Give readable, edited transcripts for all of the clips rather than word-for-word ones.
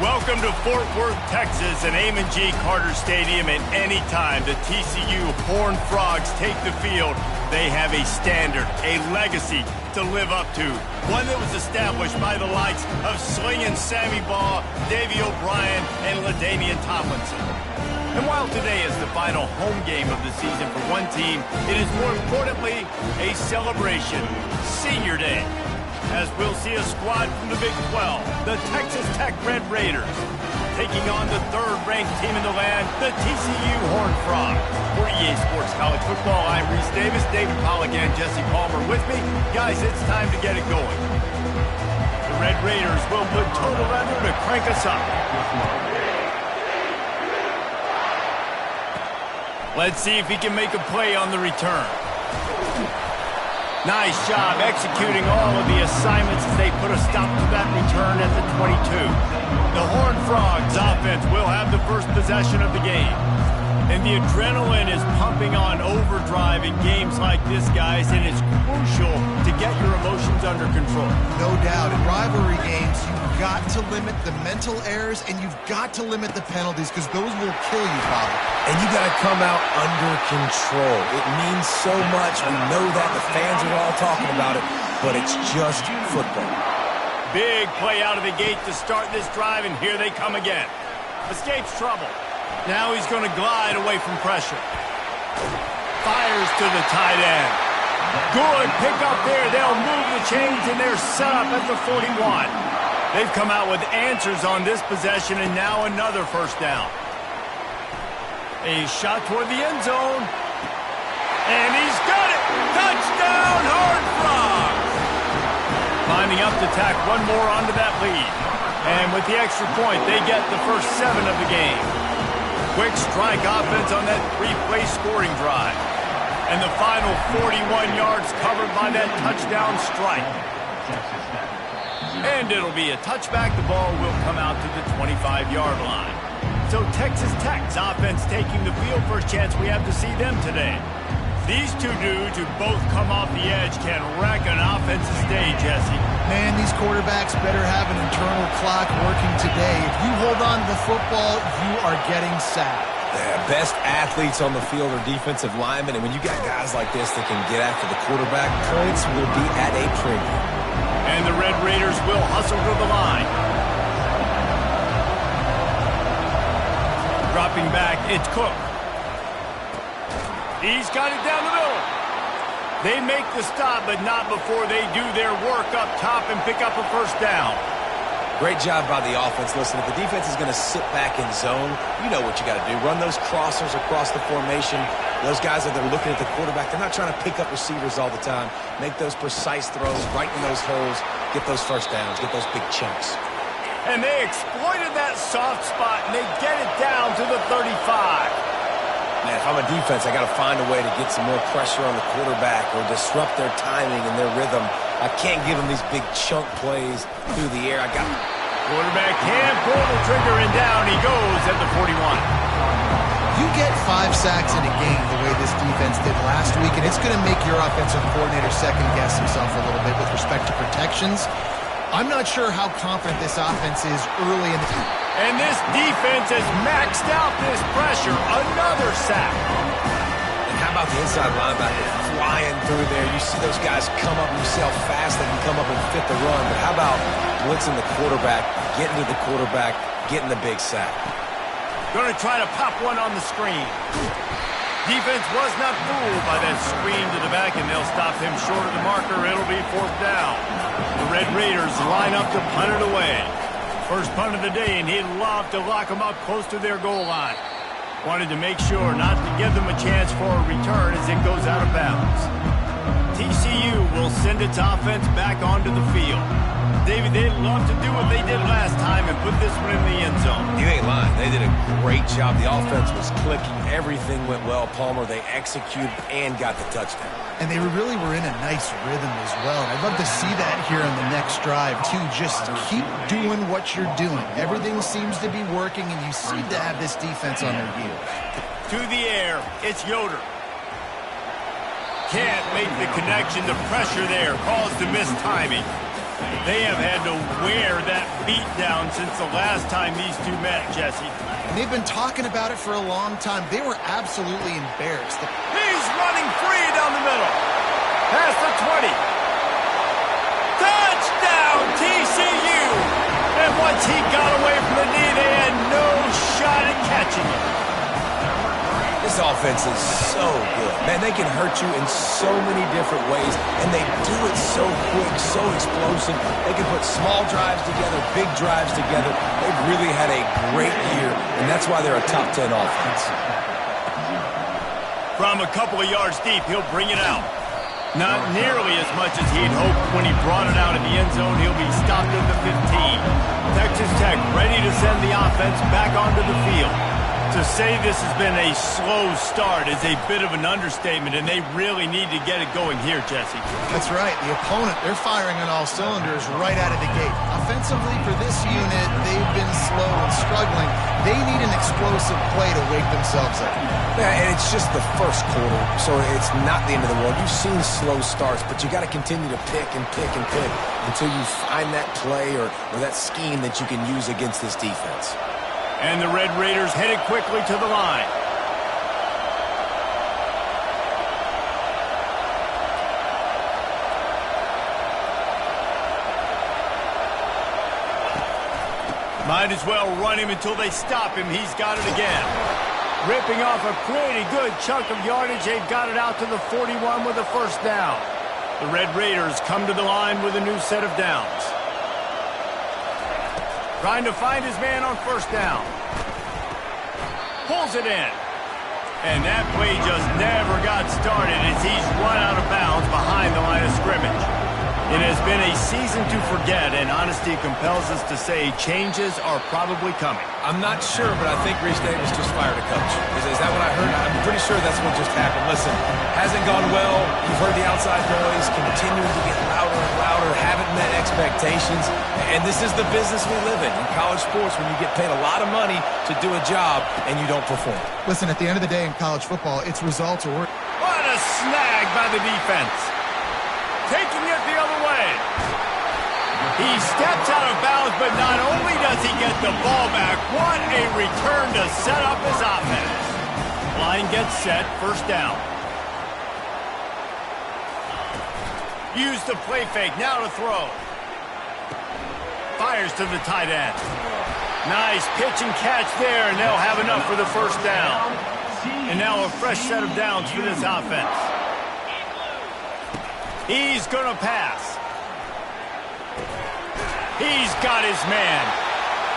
Welcome to Fort Worth, Texas, and Amon G. Carter Stadium. And anytime the TCU Horned Frogs take the field, they have a standard, a legacy to live up to. One that was established by the likes of Slingin' Sammy Baugh, Davey O'Brien, and LaDainian Tomlinson. And while today is the final home game of the season for one team, it is more importantly a celebration, Senior Day, as we'll see a squad from the Big 12, the Texas Tech Red Raiders, taking on the third-ranked team in the land, the TCU Horned Frogs. For EA Sports College Football, I'm Reese Davis, David Pollack, and Jesse Palmer with me. Guys, it's time to get it going. The Red Raiders will put total leather to crank us up. Let's see if he can make a play on the return. Nice job executing all of the assignments as they put a stop to that return at the 22. The Horned Frogs offense will have the first possession of the game. And the adrenaline is pumping on overdrive in games like this, guys, and it's crucial to get your emotions under control. No doubt. In rivalry games, you've got to limit the mental errors and you've got to limit the penalties because those will kill you, Bob. And you got to come out under control. It means so much. We know that. The fans are all talking about it, but it's just football. Big play out of the gate to start this drive, and here they come again. Escapes trouble. Now he's going to glide away from pressure. Fires to the tight end. Good pick up there. They'll move the chains, and they're set up at the 41. They've come out with answers on this possession, and now another first down. A shot toward the end zone. And he's got it! Touchdown, Horned Frogs! Lining up to tack one more onto that lead. And with the extra point, they get the first 7 of the game. Quick strike offense on that 3-play scoring drive. And the final 41 yards covered by that touchdown strike. And it'll be a touchback. The ball will come out to the 25-yard line. So Texas Tech's offense taking the field. First chance we have to see them today. These two dudes who both come off the edge can wreck an offensive stage, Jesse. Man, these quarterbacks better have an internal clock working today. If you hold on to the football, you are getting sacked. Yeah, best athletes on the field are defensive linemen, and when you got guys like this that can get after the quarterback, points will be at a premium. And the Red Raiders will hustle to the line. Dropping back, it's Cook. He's got it down the middle. They make the stop, but not before they do their work up top and pick up a first down. Great job by the offense. Listen, if the defense is going to sit back in zone, you know what you got to do. Run those crossers across the formation. Those guys that are looking at the quarterback, they're not trying to pick up receivers all the time. Make those precise throws right in those holes. Get those first downs. Get those big chunks. And they exploited that soft spot, and they get it down to the 35. Man, if I'm a defense, I got to find a way to get some more pressure on the quarterback or disrupt their timing and their rhythm. I can't give them these big chunk plays through the air. Quarterback can pull the trigger, and down he goes at the 41. You get 5 sacks in a game the way this defense did last week, and it's going to make your offensive coordinator second-guess himself a little bit with respect to protections. I'm not sure how confident this offense is early in the game. And this defense has maxed out this pressure. Another sack. And how about the inside linebacker flying through there? You see those guys come up, and you see how fast they can come up and fit the run. But how about blitzing the quarterback, getting to the quarterback, getting the big sack? Going to try to pop one on the screen. Defense was not fooled by that screen to the back, and they'll stop him short of the marker. It'll be 4th down. The Red Raiders line up to punt it away. First punt of the day, and he'd love to lock them up close to their goal line. Wanted to make sure not to give them a chance for a return as it goes out of bounds. TCU will send its offense back onto the field. David, they'd love to do what they did last time and put this one in the end zone. You ain't lying. They did a great job. The offense was clicking. Everything went well. Palmer, they executed and got the touchdown. And they really were in a nice rhythm as well. And I'd love to see that here on the next drive, too. Just keep doing what you're doing. Everything seems to be working, and you seem to have this defense on their heels. To the air, it's Yoder. Can't make the connection. The pressure there caused the missed timing. They have had to wear that beatdown since the last time these two met, Jesse. And they've been talking about it for a long time. They were absolutely embarrassed. He's running free down the middle. Past the 20. Touchdown, TCU! And once he got away from the knee, they had no shot at catching him. This offense is so good. Man, they can hurt you in so many different ways, and they do it so quick, so explosive. They can put small drives together, big drives together. They've really had a great year, and that's why they're a top 10 offense. From a couple of yards deep, he'll bring it out. Not nearly as much as he'd hoped when he brought it out in the end zone. He'll be stopped at the 15. Texas Tech ready to send the offense back onto the field. To say this has been a slow start is a bit of an understatement, and they really need to get it going here, Jesse. That's right. The opponent, they're firing on all cylinders right out of the gate. Offensively, for this unit, they've been slow and struggling. They need an explosive play to wake themselves up. Yeah, and it's just the first quarter, so it's not the end of the world. You've seen slow starts, but you got to continue to pick and pick and pick until you find that play or that scheme that you can use against this defense. And the Red Raiders headed quickly to the line. Might as well run him until they stop him. He's got it again. Ripping off a pretty good chunk of yardage. They've got it out to the 41 with a first down. The Red Raiders come to the line with a new set of downs. Trying to find his man on first down. Pulls it in. And that play just never got started as he's run out of bounds behind the line of scrimmage. It has been a season to forget, and honesty compels us to say changes are probably coming. I'm not sure, but I think Reese Davis just fired a coach. Is that what I heard? I'm pretty sure that's what just happened. Listen, hasn't gone well. You've heard the outside noise, continuing to get louder and louder, haven't met expectations. And this is the business we live in college sports, when you get paid a lot of money to do a job and you don't perform. Listen, at the end of the day in college football, it's results or work. What a snag by the defense. Taking it the other way. He steps out of bounds, but not only does he get the ball back, what a return to set up his offense. Line gets set, first down. Use the play fake, now to throw. Fires to the tight end. Nice pitch and catch there, and they'll have enough for the first down. And now a fresh set of downs for this offense. He's going to pass. He's got his man.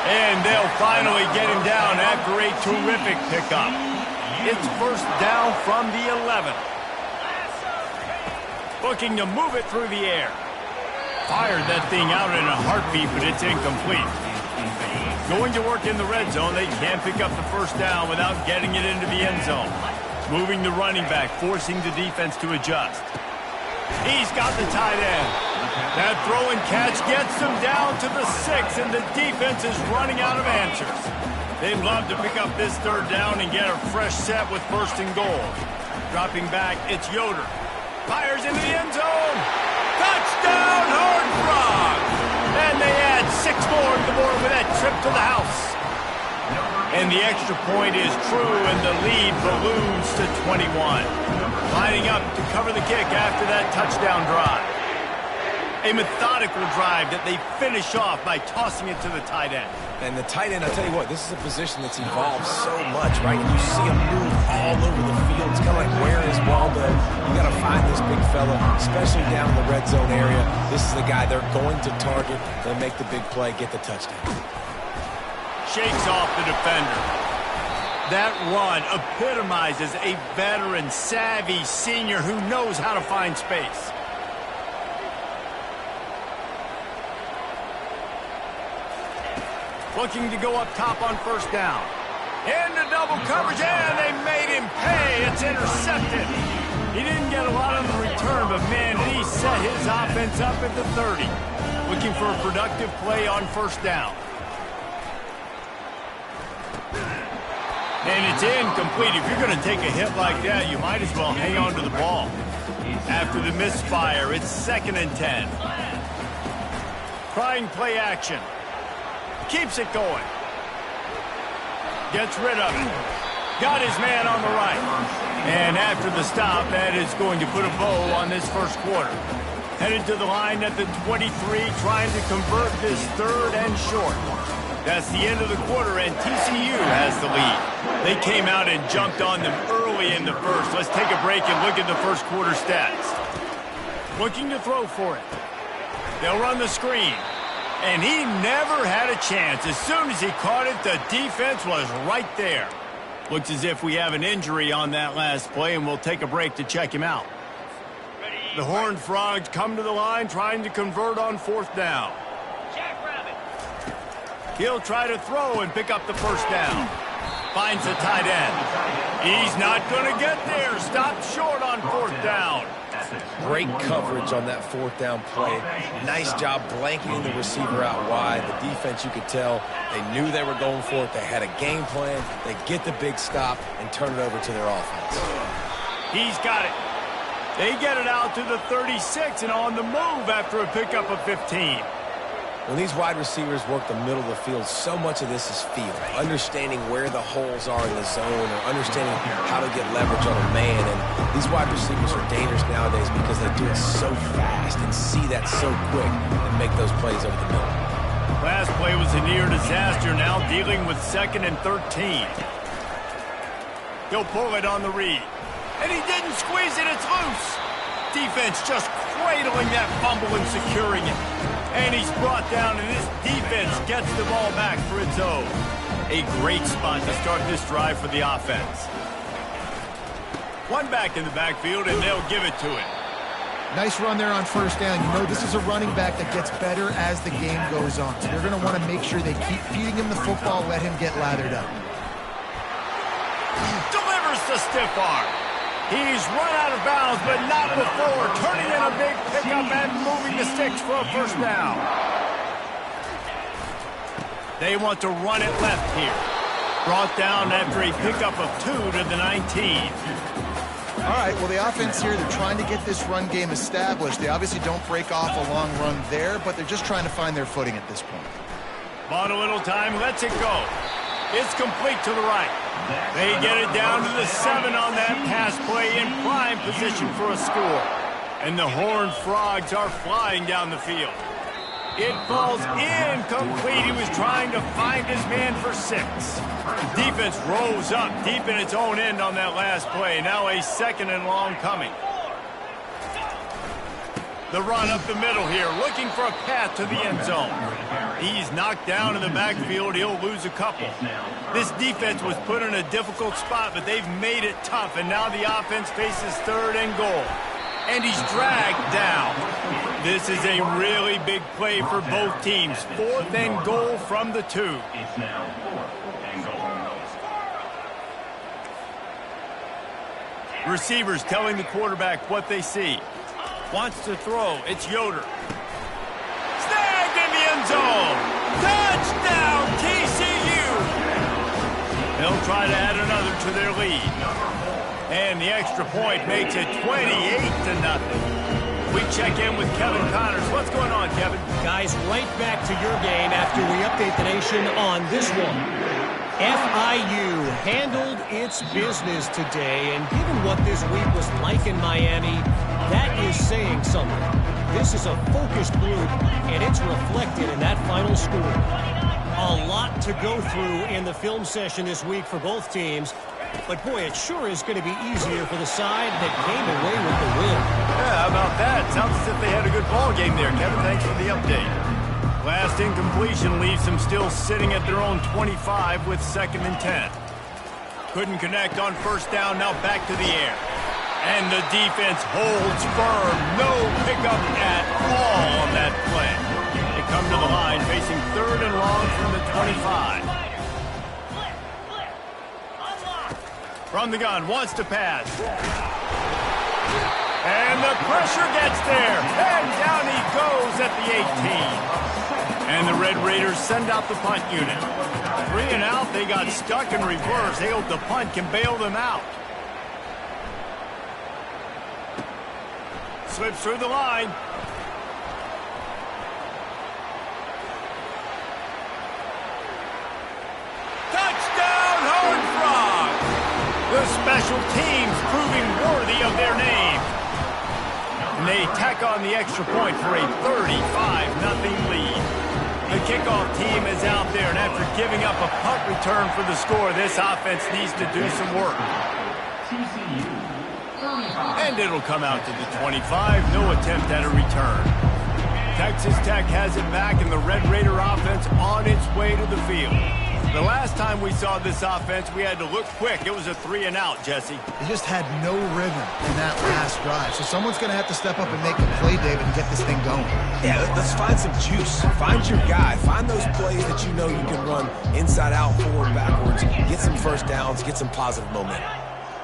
And they'll finally get him down after a terrific pickup. It's first down from the 11. Looking to move it through the air. Fired that thing out in a heartbeat, but it's incomplete. Going to work in the red zone. They can't pick up the first down without getting it into the end zone. Moving the running back, forcing the defense to adjust. He's got the tight end. That throw and catch gets them down to the 6, and the defense is running out of answers. They'd love to pick up this third down and get a fresh set with first and goal. Dropping back, it's Yoder. Fires into the end zone. Touchdown, Horned Frogs! And they add 6 more to the board with that trip to the house. And the extra point is true, and the lead balloons to 21. Lining up to cover the kick after that touchdown drive. A methodical drive that they finish off by tossing it to the tight end. And the tight end, I'll tell you what, this is a position that's evolved so much, right? And you see him move all over the field. It's kind of like where is Waldo? You got to find this big fella, especially down in the red zone area. This is the guy they're going to target. They'll make the big play, get the touchdown. Shakes off the defender. That run epitomizes a veteran, savvy senior who knows how to find space. Looking to go up top on first down. Into double coverage, and they made him pay. It's intercepted. He didn't get a lot on the return, but man, did he set his offense up at the 30. Looking for a productive play on first down. And it's incomplete. If you're going to take a hit like that, you might as well hang on to the ball. After the misfire, it's 2nd and 10. Trying play action. Keeps it going. Gets rid of it. Got his man on the right. And after the stop, that is going to put a bow on this first quarter. Headed to the line at the 23, trying to convert this third and short. That's the end of the quarter, and TCU has the lead. They came out and jumped on them early in the first. Let's take a break and look at the first quarter stats. Looking to throw for it. They'll run the screen. And he never had a chance. As soon as he caught it, the defense was right there. Looks as if we have an injury on that last play, and we'll take a break to check him out. The Horned Frogs come to the line, trying to convert on fourth down. He'll try to throw and pick up the first down. Finds the tight end. He's not going to get there. Stopped short on fourth down. Great coverage on that fourth down play. Nice job blanketing the receiver out wide. The defense, you could tell, they knew they were going for it. They had a game plan. They get the big stop and turn it over to their offense. He's got it. They get it out to the 36 and on the move after a pickup of 15. When these wide receivers work the middle of the field, so much of this is feel. Understanding where the holes are in the zone or understanding how to get leverage on a man. And these wide receivers are dangerous nowadays because they do it so fast and see that so quick and make those plays over the middle. Last play was a near disaster, now dealing with 2nd and 13. He'll pull it on the read. And he didn't squeeze it, it's loose. Defense just cradling that fumble and securing it. And he's brought down, and this defense gets the ball back for its own. A great spot to start this drive for the offense. One back in the backfield, and they'll give it to him. Nice run there on first down. You know this is a running back that gets better as the game goes on. So they're going to want to make sure they keep feeding him the football, let him get lathered up. Delivers the stiff arm. He's run out of bounds, but not before turning in a big pickup and moving the sticks for a first down. They want to run it left here. Brought down after a pickup of 2 to the 19. All right, well, the offense here, they're trying to get this run game established. They obviously don't break off a long run there, but they're just trying to find their footing at this point. Bought a little time, lets it go. It's complete to the right. They get it down to the 7 on that pass play in prime position for a score. And the Horned Frogs are flying down the field. It falls incomplete. He was trying to find his man for 6. Defense rolls up deep in its own end on that last play. Now a 2nd and long coming. The run up the middle here, looking for a path to the end zone. He's knocked down in the backfield. He'll lose a couple. This defense was put in a difficult spot, but they've made it tough, and now the offense faces 3rd and goal. And he's dragged down. This is a really big play for both teams. 4th and goal from the 2. Receivers telling the quarterback what they see. Wants to throw. It's Yoder. Snagged in the end zone. Touchdown, TCU. They'll try to add another to their lead. And the extra point makes it 28-0. We check in with Kevin Connors. What's going on, Kevin? Guys, right back to your game after we update the nation on this one. FIU handled its business today, and given what this week was like in Miami, that is saying something. This is a focused group, and it's reflected in that final score. A lot to go through in the film session this week for both teams, but boy, it sure is going to be easier for the side that came away with the win. Yeah, how about that? Sounds as if they had a good ball game there, Kevin. Thanks for the update. Last incompletion leaves them still sitting at their own 25 with 2nd and 10. Couldn't connect on first down, now back to the air. And the defense holds firm. No pickup at all on that play. They come to the line facing 3rd and long from the 25. From the gun, wants to pass. And the pressure gets there. And down he goes at the 18. And the Red Raiders send out the punt unit. 3 and out, they got stuck in reverse. They hope the punt can bail them out. Slips through the line. The special teams proving worthy of their name. And they tack on the extra point for a 35-0 lead. The kickoff team is out there, and after giving up a punt return for the score, this offense needs to do some work. And it'll come out to the 25. No attempt at a return. Texas Tech has it back, and the Red Raider offense on its way to the field. The last time we saw this offense, we had to look quick. It was a 3-and-out, Jesse. They just had no rhythm in that last drive. So someone's going to have to step up and make a play, David, and get this thing going. Yeah, let's find some juice. Find your guy. Find those plays that you know you can run inside out, forward, backwards. Get some first downs. Get some positive momentum.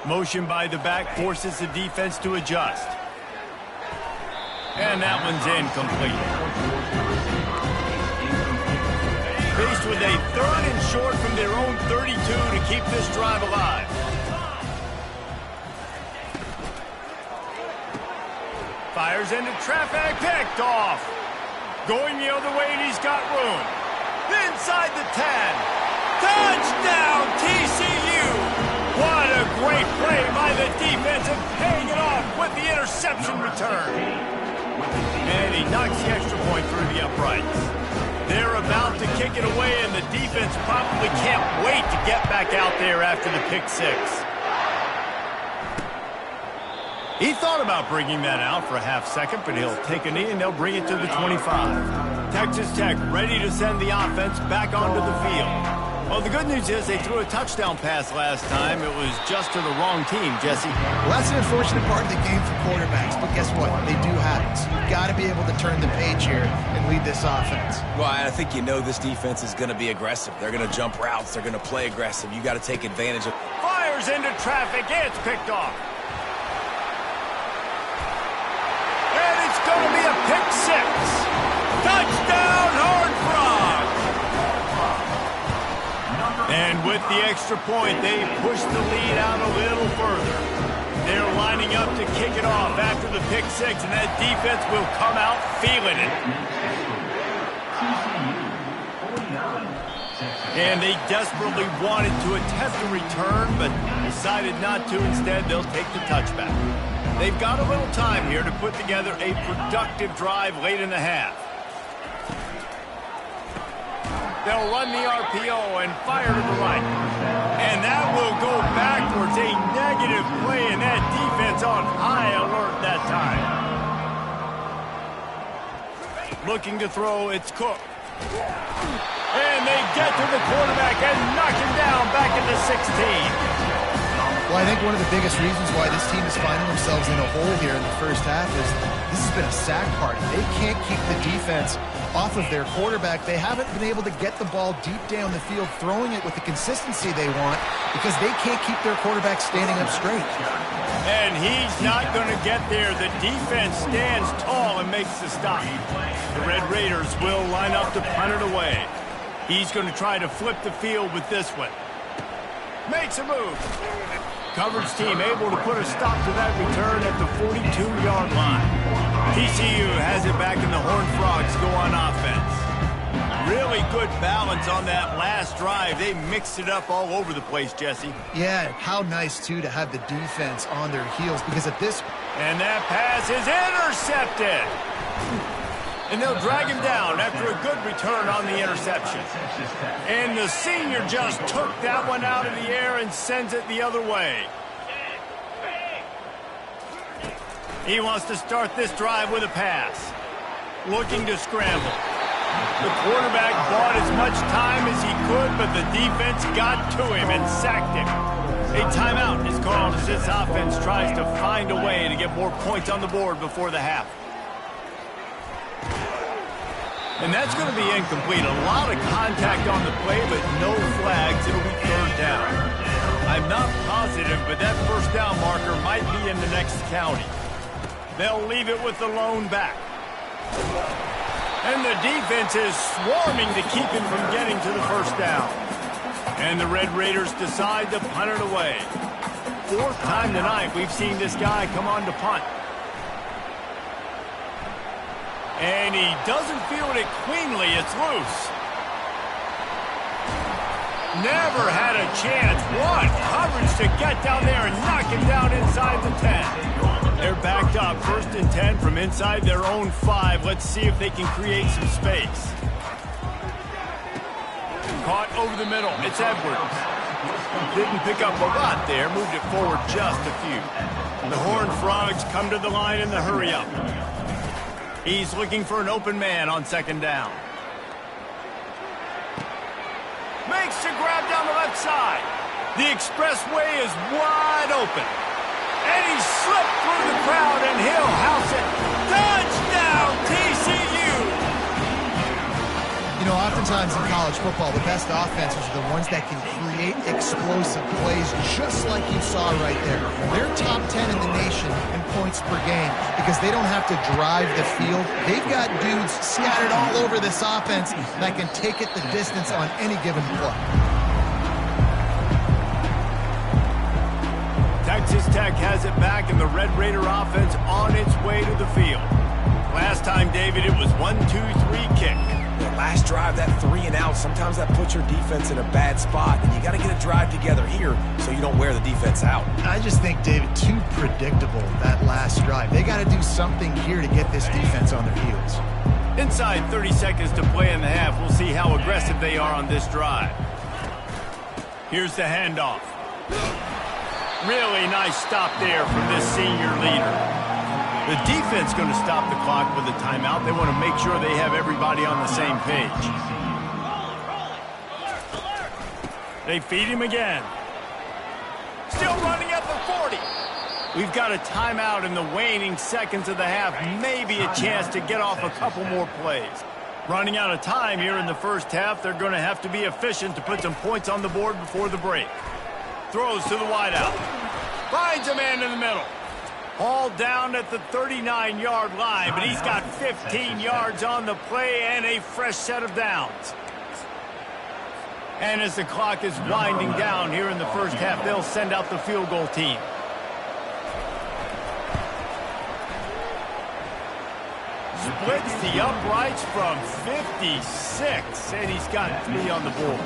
Motion by the back forces the defense to adjust. And that one's incomplete. Faced with a 3rd and short from their own 32 to keep this drive alive. Fires into traffic, picked off. Going the other way, and he's got room. Inside the 10. Touchdown, TCU! What a great play by the defense and paying it off with the interception return. And he knocks the extra point through the uprights. They're about to kick it away, and the defense probably can't wait to get back out there after the pick six. He thought about bringing that out for a half second, but he'll take a knee, and they'll bring it to the 25. Texas Tech ready to send the offense back onto the field. Well, the good news is they threw a touchdown pass last time. It was just to the wrong team, Jesse. Well, that's an unfortunate part of the game for quarterbacks, but guess what? They do have it. So you've got to be able to turn the page here and lead this offense. Well, I think you know this defense is going to be aggressive. They're going to jump routes. They're going to play aggressive. You got to take advantage of. Fires into traffic. It's picked off. And it's going to be a pick six. Touchdown, Horned Frogs. And with the extra point, they push the lead out a little further. They're lining up to kick it off after the pick six, and that defense will come out feeling it. And they desperately wanted to attempt a return, but decided not to. Instead, they'll take the touchback. They've got a little time here to put together a productive drive late in the half. They'll run the RPO and fire to the right. And that will go backwards. A negative play, and that defense on high alert that time. Looking to throw, it's Cook. And they get to the quarterback and knock him down back into 16. Well, I think one of the biggest reasons why this team is finding themselves in a hole here in the first half is this has been a sack party. They can't keep the defense off of their quarterback. They haven't been able to get the ball deep down the field, throwing it with the consistency they want because they can't keep their quarterback standing up straight. And he's not going to get there. The defense stands tall and makes the stop. The Red Raiders will line up to punt it away. He's going to try to flip the field with this one. Makes a move. Coverage team able to put a stop to that return at the 42-yard line. TCU has it back, and the Horned Frogs go on offense. Really good balance on that last drive. They mixed it up all over the place, Jesse. Yeah, how nice, too, to have the defense on their heels because at this... And that pass is intercepted. And they'll drag him down after a good return on the interception. And the senior just took that one out of the air and sends it the other way. He wants to start this drive with a pass. Looking to scramble. The quarterback bought as much time as he could, but the defense got to him and sacked him. A timeout is called as this offense tries to find a way to get more points on the board before the half. And that's going to be incomplete. A lot of contact on the play, but no flags. It'll be third down. I'm not positive, but that first down marker might be in the next county. They'll leave it with the lone back. And the defense is swarming to keep him from getting to the first down. And the Red Raiders decide to punt it away. Fourth time tonight we've seen this guy come on to punt. And he doesn't field it cleanly. It's loose. Never had a chance. What coverage to get down there and knock him down inside the 10. They're backed up, 1st and 10 from inside their own 5. Let's see if they can create some space. Caught over the middle. It's Edwards. Didn't pick up a lot there. Moved it forward just a few. The Horned Frogs come to the line in the hurry-up. He's looking for an open man on 2nd down. Makes the grab down the left side. The expressway is wide open. And he slipped through the crowd, and he'll house it. Touchdown, TCU! You know, oftentimes in college football, the best offenses are the ones that can create explosive plays, just like you saw right there. They're top 10 in the nation in points per game because they don't have to drive the field. They've got dudes scattered all over this offense that can take it the distance on any given play. Texas Tech has it back, and the Red Raider offense on its way to the field. Last time, David, it was 1-2-3 kick. Last drive, that 3 and out, sometimes that puts your defense in a bad spot, and you got to get a drive together here so you don't wear the defense out. I just think, David, too predictable, that last drive. They got to do something here to get this defense on their heels. Inside 30 seconds to play in the half. We'll see how aggressive they are on this drive. Here's the handoff. Really nice stop there from this senior leader. The defense going to stop the clock with a timeout. They want to make sure they have everybody on the same page. They feed him again. Still running at the 40. We've got a timeout in the waning seconds of the half. Maybe a chance to get off a couple more plays. Running out of time here in the first half. They're going to have to be efficient to put some points on the board before the break. Throws to the wideout. Finds a man in the middle. Hauled down at the 39-yard line, but he's got 15 yards on the play and a fresh set of downs. And as the clock is winding down here in the first half, they'll send out the field goal team. Splits the uprights from 56, and he's got 3 on the board.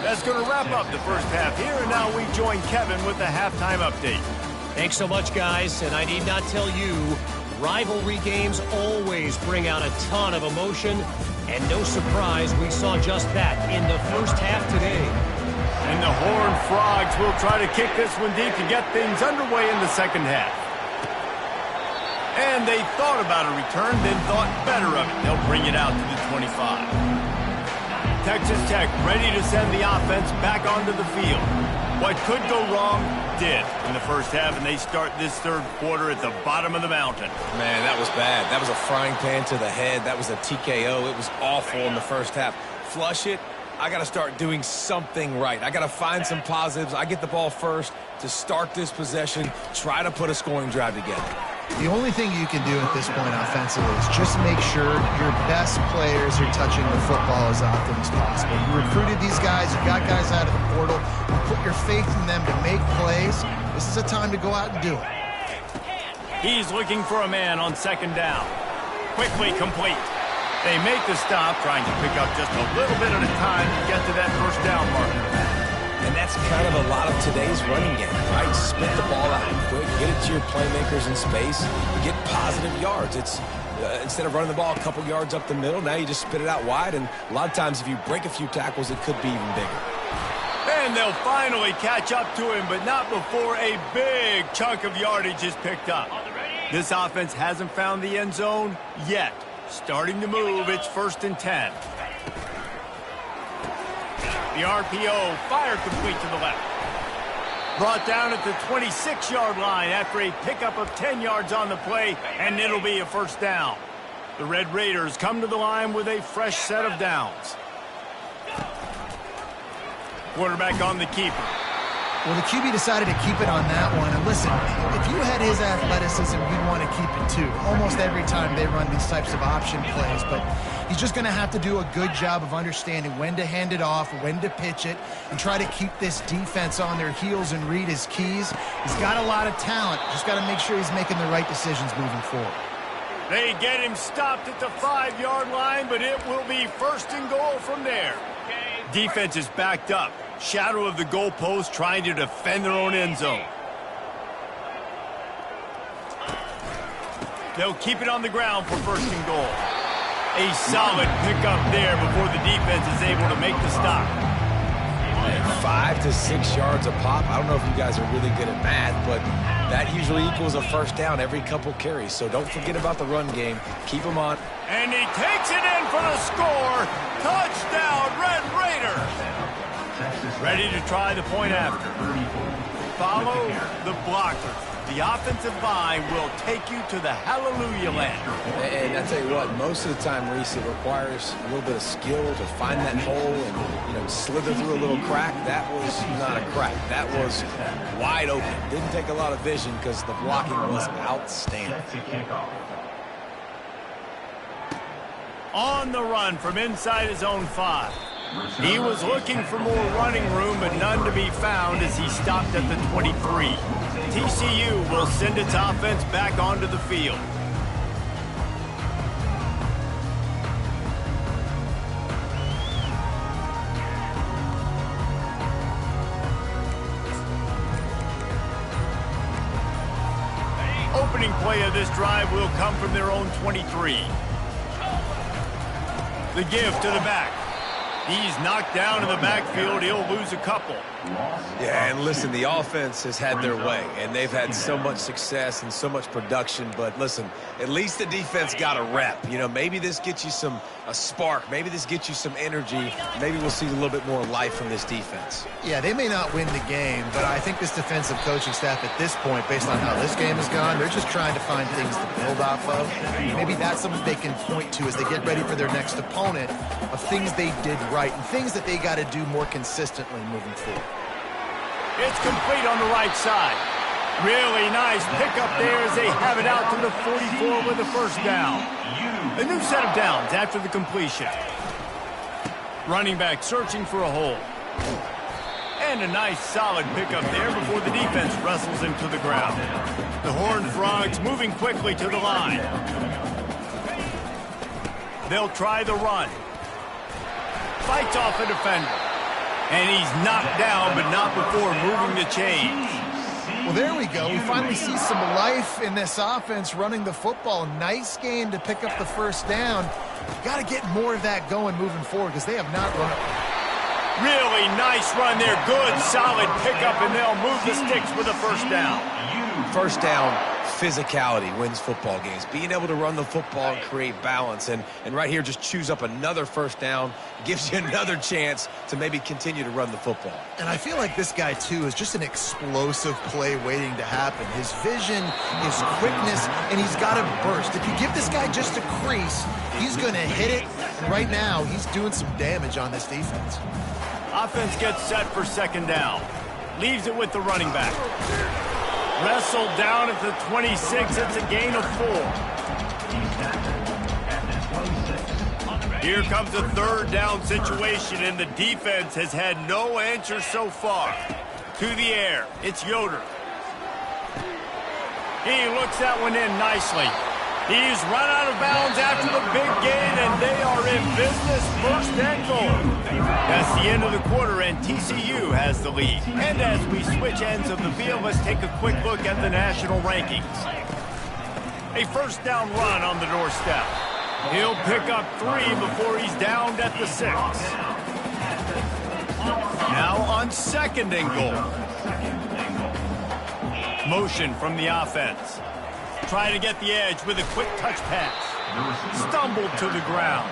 That's going to wrap up the first half here, and now we join Kevin with the halftime update. Thanks so much, guys, and I need not tell you, rivalry games always bring out a ton of emotion, and no surprise we saw just that in the first half today. And the Horned Frogs will try to kick this one deep to get things underway in the second half. And they thought about a return, then thought better of it. They'll bring it out to the 25. Texas Tech ready to send the offense back onto the field. What could go wrong did in the first half, and they start this third quarter at the bottom of the mountain. Man, that was bad. That was a frying pan to the head. That was a TKO. It was awful in the first half. Flush it. I got to start doing something right. I got to find some positives. I get the ball first to start this possession, try to put a scoring drive together. The only thing you can do at this point offensively is just make sure your best players are touching the football as often as possible. You recruited these guys, you got guys out of the portal, you put your faith in them to make plays. This is a time to go out and do it. He's looking for a man on 2nd down. Quickly complete. They make the stop, trying to pick up just a little bit at a time to get to that first down marker. And that's kind of a lot of today's running game, right? Spit the ball out quick, get it to your playmakers in space, get positive yards. It's instead of running the ball a couple yards up the middle, now you just spit it out wide, and a lot of times if you break a few tackles, it could be even bigger. And they'll finally catch up to him, but not before a big chunk of yardage is picked up. This offense hasn't found the end zone yet. Starting to move, it's 1st and 10. The RPO fired complete to the left. Brought down at the 26-yard line after a pickup of 10 yards on the play, and it'll be a first down. The Red Raiders come to the line with a fresh set of downs. Quarterback on the keeper. Well, the QB decided to keep it on that one. And listen, if you had his athleticism, you'd want to keep it too. Almost every time they run these types of option plays, but he's just going to have to do a good job of understanding when to hand it off, when to pitch it, and try to keep this defense on their heels and read his keys. He's got a lot of talent. Just got to make sure he's making the right decisions moving forward. They get him stopped at the 5-yard line, but it will be 1st and goal from there. Defense is backed up. Shadow of the goalpost, trying to defend their own end zone. They'll keep it on the ground for 1st and goal. A solid pickup there before the defense is able to make the stop. 5 to 6 yards a pop. I don't know if you guys are really good at math, but that usually equals a 1st down every couple carries. So don't forget about the run game. Keep them on. And he takes it in for the score. Touchdown, Red Raiders. Ready to try the point after. Follow the blockers. The offensive line will take you to the hallelujah land. And I tell you what, most of the time, Reese, it requires a little bit of skill to find that hole and, slither through a little crack. That was not a crack. That was wide open. Didn't take a lot of vision because the blocking was outstanding. On the run from inside his own 5. He was looking for more running room, but none to be found as he stopped at the 23. TCU will send its offense back onto the field. Opening play of this drive will come from their own 23. The give to the back. He's knocked down in the backfield. He'll lose a couple. Yeah, and listen, the offense has had their way, and they've had so much success and so much production. But listen, at least the defense got a rep. Maybe this gets you a spark. Maybe this gets you some energy. Maybe we'll see a little bit more life from this defense. Yeah, they may not win the game, but I think this defensive coaching staff at this point, based on how this game has gone, they're just trying to find things to build off of. Maybe that's something they can point to as they get ready for their next opponent, of things they did right and things that they got to do more consistently moving forward. It's complete on the right side. Really nice pickup there as they have it out to the 44 with a 1st down. A new set of downs after the completion. Running back searching for a hole. And a nice solid pickup there before the defense wrestles him to the ground. The Horned Frogs moving quickly to the line. They'll try the run. Fights off a defender. And he's knocked down, but not before moving the chains. Well, there we go. We finally see some life in this offense running the football. Nice game to pick up the 1st down. Got to get more of that going moving forward because they have not run it. Really nice run there. Good, solid pickup, and they'll move the sticks with a 1st down. 1st down, physicality wins football games. Being able to run the football and create balance. And right here, just choose up another 1st down. Gives you another chance to maybe continue to run the football. And I feel like this guy, too, is just an explosive play waiting to happen. His vision, his quickness, and he's got a burst. If you give this guy just a crease, he's going to hit it. And right now, he's doing some damage on this defense. Offense gets set for 2nd down. Leaves it with the running back. Wrestled down at the 26. It's a gain of 4. Here comes a 3rd down situation, and the defense has had no answer so far. To the air, it's Yoder. He looks that one in nicely. He's run out of bounds after the big gain, and they are in business. 1st and goal. That's the end of the quarter, and TCU has the lead. And as we switch ends of the field, let's take a quick look at the national rankings. A 1st down run on the doorstep. He'll pick up 3 before he's downed at the 6. Now on 2nd and goal. Motion from the offense. Trying to get the edge with a quick touch pass. Stumbled to the ground.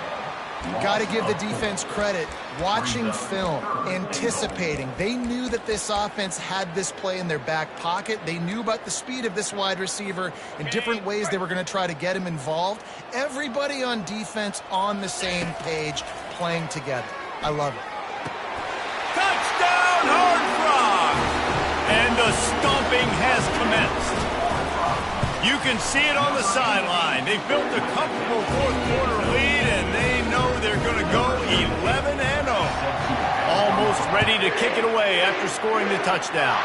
Got to give the defense credit. Watching film, anticipating. They knew that this offense had this play in their back pocket. They knew about the speed of this wide receiver and different ways they were going to try to get him involved. Everybody on defense on the same page, playing together. I love it. Touchdown, Horned Frogs! And the stomping has commenced. You can see it on the sideline. They've built a comfortable 4th quarter lead, and they know they're going to go 11-0. Almost ready to kick it away after scoring the touchdown.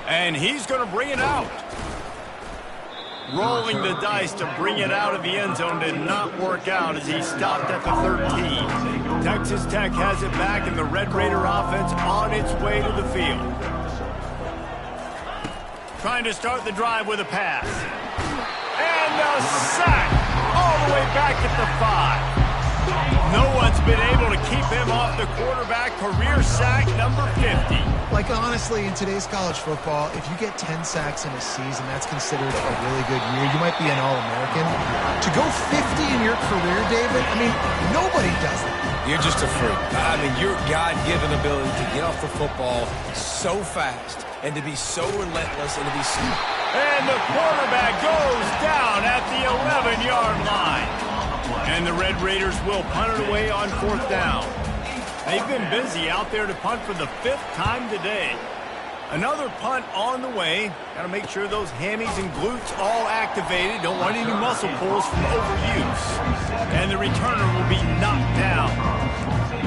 And he's going to bring it out. Rolling the dice to bring it out of the end zone did not work out as he stopped at the 13. Texas Tech has it back, and the Red Raider offense on its way to the field. Trying to start the drive with a pass. And a sack all the way back at the 5. No one's been able to keep him off the quarterback. Career sack number 50. Like, honestly, in today's college football, if you get 10 sacks in a season, that's considered a really good year. You might be an All-American. To go 50 in your career, David, I mean, nobody does it. You're just a freak. I mean, your God-given ability to get off the football so fast and to be so relentless and to be so... And the quarterback goes down at the 11-yard line. And the Red Raiders will punt it away on 4th down. They've been busy out there to punt for the 5th time today. Another punt on the way. Got to make sure those hammies and glutes all activated. Don't want any muscle pulls from overuse. And the returner will be knocked down.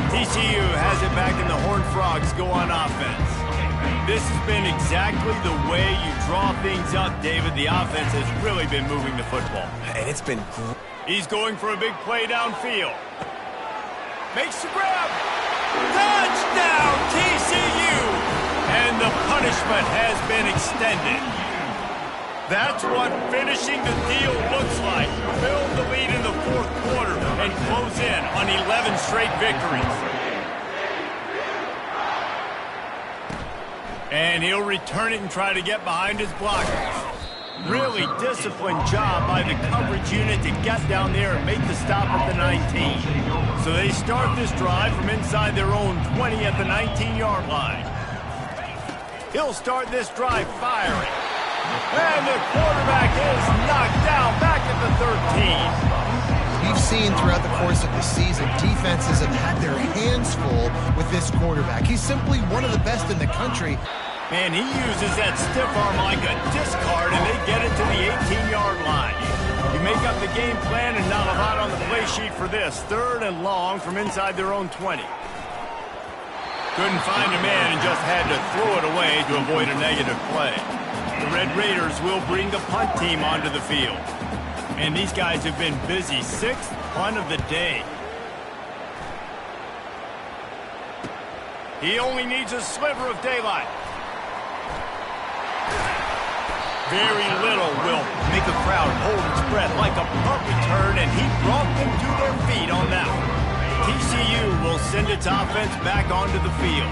TCU has it back, and the Horned Frogs go on offense. This has been exactly the way you draw things up, David. The offense has really been moving the football. And it's been great. He's going for a big play downfield. Makes the grab. Touchdown, TCU! And the punishment has been extended. That's what finishing the deal looks like. Build the lead in the 4th quarter and close in on 11 straight victories. And he'll return it and try to get behind his blockers. Really disciplined job by the coverage unit to get down there and make the stop at the 19. So they start this drive from inside their own 20 at the 19-yard line. He'll start this drive firing. And the quarterback is knocked down back at the 13. We've seen throughout the course of the season, defenses have had their hands full with this quarterback. He's simply one of the best in the country. And he uses that stiff arm like a discard, and they get it to the 18-yard line. You make up the game plan, and not a lot on the play sheet for this. 3rd and long from inside their own 20. Couldn't find a man and just had to throw it away to avoid a negative play. The Red Raiders will bring the punt team onto the field. And these guys have been busy. 6th punt of the day. He only needs a sliver of daylight. Very little will make a crowd hold its breath like a punt return, and he brought them to their feet on that one. TCU will send its offense back onto the field.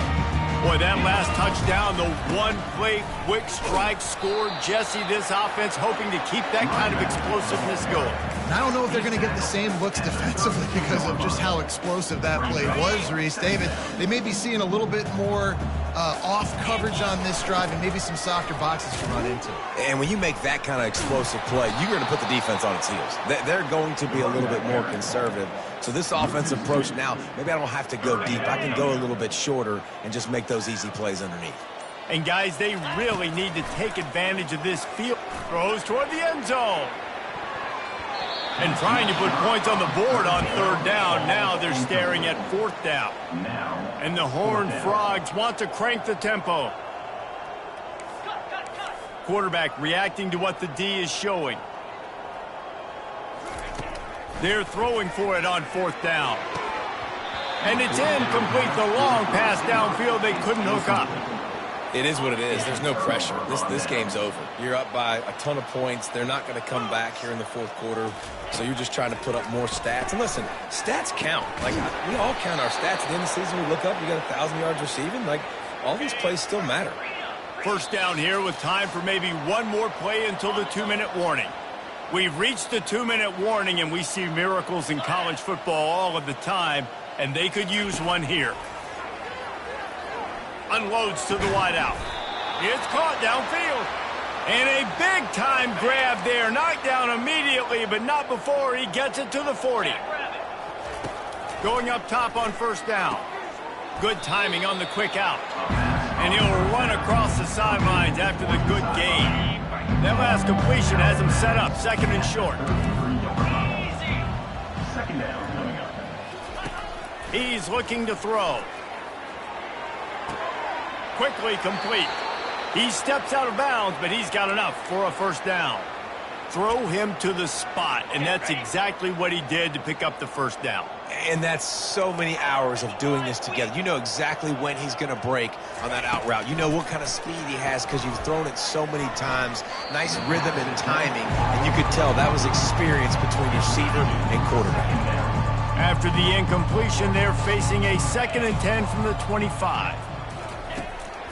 Boy, that last touchdown, the one-play quick strike scored. Jesse, this offense hoping to keep that kind of explosiveness going. And I don't know if they're going to get the same looks defensively because of just how explosive that play was, Reese. David, they may be seeing a little bit more off coverage on this drive and maybe some softer boxes to run into. And when you make that kind of explosive play, you're going to put the defense on its heels. They're going to be a little bit more conservative. So this offensive approach now, maybe I don't have to go deep. I can go a little bit shorter and just make those easy plays underneath. And guys, they really need to take advantage of this field. Throws toward the end zone. And trying to put points on the board on 3rd down. Now they're staring at 4th down. And the Horned Frogs want to crank the tempo. Quarterback reacting to what the D is showing. They're throwing for it on 4th down. And it's incomplete. The long pass downfield they couldn't hook up. It is what it is. There's no pressure. This game's over. You're up by a ton of points. They're not going to come back here in the 4th quarter. So you're just trying to put up more stats. And listen, stats count. Like, we all count our stats. At the end of the season, we look up, you got 1,000 yards receiving. Like, all these plays still matter. 1st down here with time for maybe one more play until the 2-minute warning. We've reached the 2-minute warning, and we see miracles in college football all of the time, and they could use one here. Unloads to the wideout. It's caught downfield. And a big-time grab there. Knocked down immediately, but not before he gets it to the 40. Going up top on 1st down. Good timing on the quick out. And he'll run across the sidelines after the good gain. That last completion has him set up 2nd and short. He's looking to throw. Quickly complete. He steps out of bounds, but he's got enough for a 1st down. throw him to the spot, and that's exactly what he did to pick up the first down. And that's so many hours of doing this together. You know exactly when he's going to break on that out route. You know what kind of speed he has because you've thrown it so many times. Nice rhythm and timing, and you could tell that was experience between receiver and quarterback. After the incompletion, they're facing a 2nd and 10 from the 25.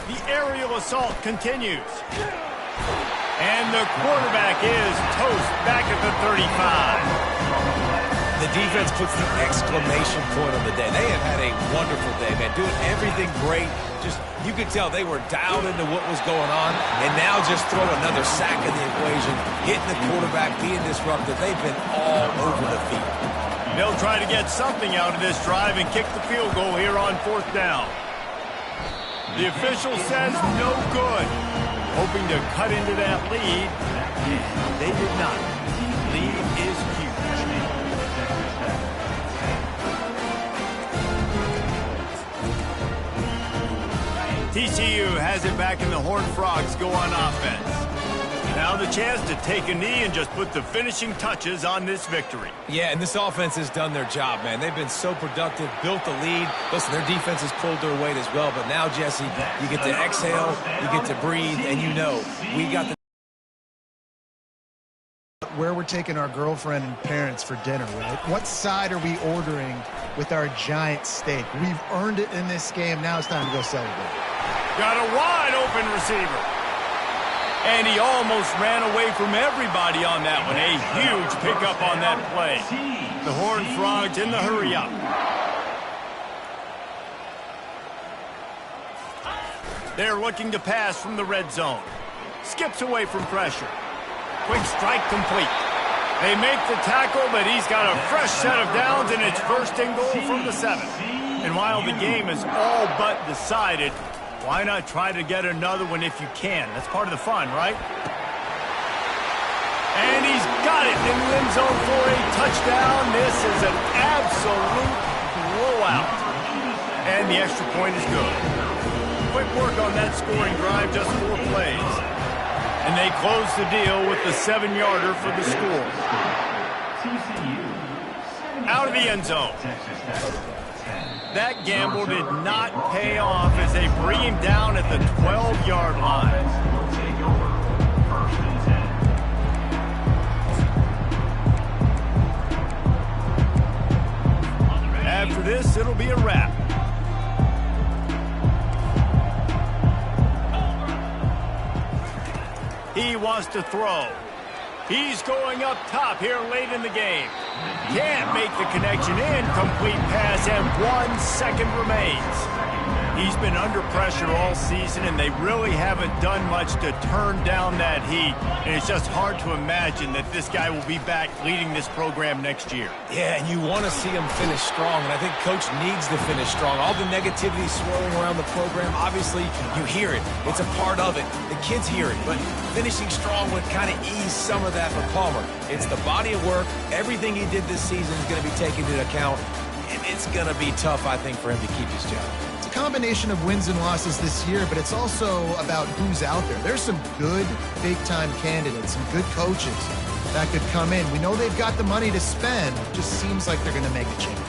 The aerial assault continues. And the quarterback is toast back at the 35. The defense puts the exclamation point on the day. They have had a wonderful day, man, doing everything great. Just, you could tell they were dialed into what was going on, and now just throw another sack in the equation, hitting the quarterback, being disruptive. They've been all over the field. They'll try to get something out of this drive and kick the field goal here on 4th down. The official says no good. Hoping to cut into that lead. They did not. Lead is huge. TCU has it back and the Horned Frogs go on offense. Now the chance to take a knee and just put the finishing touches on this victory. Yeah, and this offense has done their job, man. They've been so productive, built the lead. Listen, their defense has pulled their weight as well. But now, Jesse, you get to exhale, you get to breathe, and you know we got the... Where we're taking our girlfriend and parents for dinner, right? What side are we ordering with our giant steak? We've earned it in this game. Now it's time to go celebrate. Got a wide open receiver. And he almost ran away from everybody on that one. A huge pickup on that play. The Horned Frogs in the hurry up. They're looking to pass from the red zone. Skips away from pressure. Quick strike complete. They make the tackle, but he's got a fresh set of downs, and it's 1st and goal from the 7. And while the game is all but decided, why not try to get another one if you can? That's part of the fun, right? And he's got it in the end zone for a touchdown. This is an absolute blowout. And the extra point is good. Quick work on that scoring drive, just 4 plays. And they close the deal with the 7-yarder for the score. Out of the end zone. That gamble did not pay off as they bring him down at the 12-yard line. After this, it'll be a wrap. He wants to throw. He's going up top here late in the game. Can't make the connection. Incomplete pass, and 1 second remains. He's been under pressure all season, and they really haven't done much to turn down that heat. And it's just hard to imagine that this guy will be back leading this program next year. Yeah, and you want to see him finish strong, and I think Coach needs to finish strong. All the negativity swirling around the program, obviously, you hear it. It's a part of it. The kids hear it, but finishing strong would kind of ease some of that for Palmer. It's the body of work. Everything he did this season is going to be taken into account, and it's going to be tough, I think, for him to keep his job. It's a combination of wins and losses this year, but it's also about who's out there. There's some good big-time candidates, some good coaches that could come in. We know they've got the money to spend. It just seems like they're going to make a change.